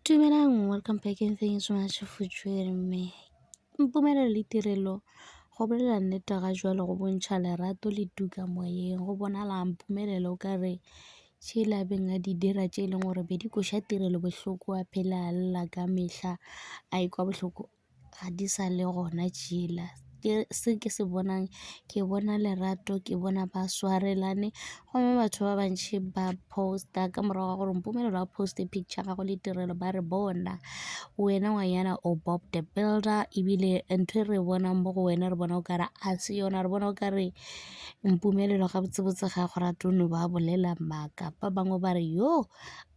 Dumelang, welcome back and thank you so much for joining me. Mpumela le tirelo go bolela nnete ga jwalo go bontšha lerato le tuka moyeng go bonala mpumelelo o ka re tšhela beng a di dira tše e leng gore be di koša tirelo bohloko a phela a lla ka mehla a ekwa bohloko ga di sa le gona tšhela se ke se bonang ke bona lerato ke bona ba swarelane gomme batho ba bantši ba posta ka morago ga gore mpumelelo a poste picture ga go le tirelo ba re bona wena ngwanyana o Bob the Builder ebile ntho e re bonang mo go wena re bona o kare a se yona re bona o kare mpumelelo ga botsebotse ga go ratono ba bolela maaka ba bangwe ba re yo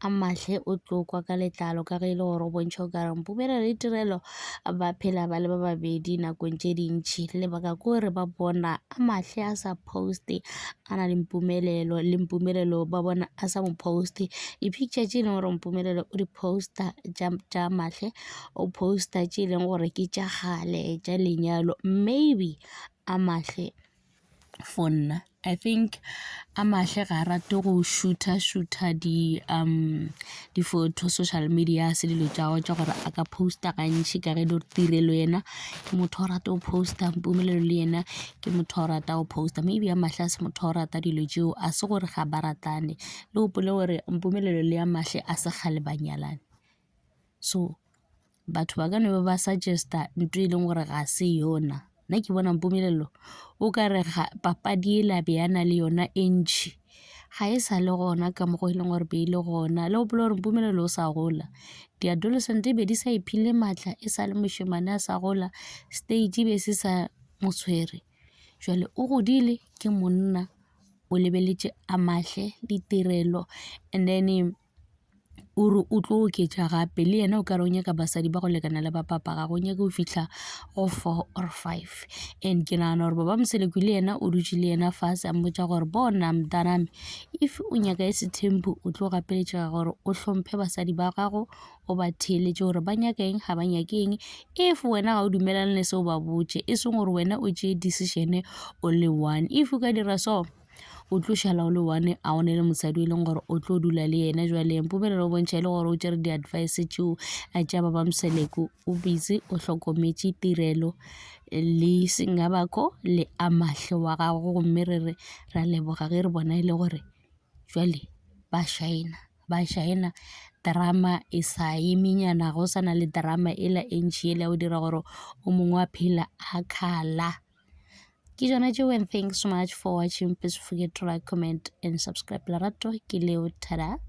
a mahle o tlo kwa ka letlalo ka ge e le gore o bontšha o kare mpumelelo le tirelo ba phela ba le ba babedi nakong tše dintšhi lebaka ke gore ba bona a mahle a sa poste a na le mpumelelo ba bona a sa mo poste di-picture tše e leng gore mpumelelo o di posta tša mahle o posta tše e leng gore ke tša gale tša lenyalo maybe a mahle for nna I think a mahle ga a rate go shoota di-photo social media se dilo tša gore a ka posta gantši ka ge le tirelo yena ke motho o rata go posta mpumelelo le yena ke motho o rata go posta maybe a mahle a se motho o rata dilo tšeo a se gore ga ba ratane le gopole gore mpumelelo le a mahle a se kgale ba nyalane so batho ba ka no ba suggesta ntho e leng gore ga se yona nna ke bona mpumelelo o ka re papadi e la beana le yona e ntšhi ga e sa le gona ka mogo e leng gore be e le gona le gopola gore mpumelelo o sa gola di-adolescent be di sa iphile maatla e sa le mošemane a sa gola stage be se sa motshwere jwale o godile ke monna o lebeletše a mahle ditirelo and then o re o tlo oketša gape le yena o ka re o nyaka basadi ba go lekana le ba papa ga go nyake go fitlha go 4 or 5 and ke nagana gore baba moseleko le yena o dutše le yena fase a mmotša gore bona mntaname if o nyaka e setempo o tlo gapeletšega gore o hlomphe basadi ba gago o ba theeletše gore ba nyaka eng ga ba nyake eng if wena ga o dumelane le seo ba botše e seng gore wena o tšee decision o le one if o ka dira so o tlo šala o le one a o ne le mosadi e leng gore o tlo dula le yena jwale mpumelelo o bontšha e le gore o tšere di-advice tšeo a tša ba moseleko o busy o hlokometše tirelo le sengabako le a mahle wa gago gomme re ra leboga ge re bona e le gore jwale ba shaena drama e sa emenyana go sa na le drama e la e ntšhi e la o dira gore o mongwe a phela a khala ke jona tšeo and thanks so much for watching. Please forget to like, comment and subscribe. Lerato ke leo, tada.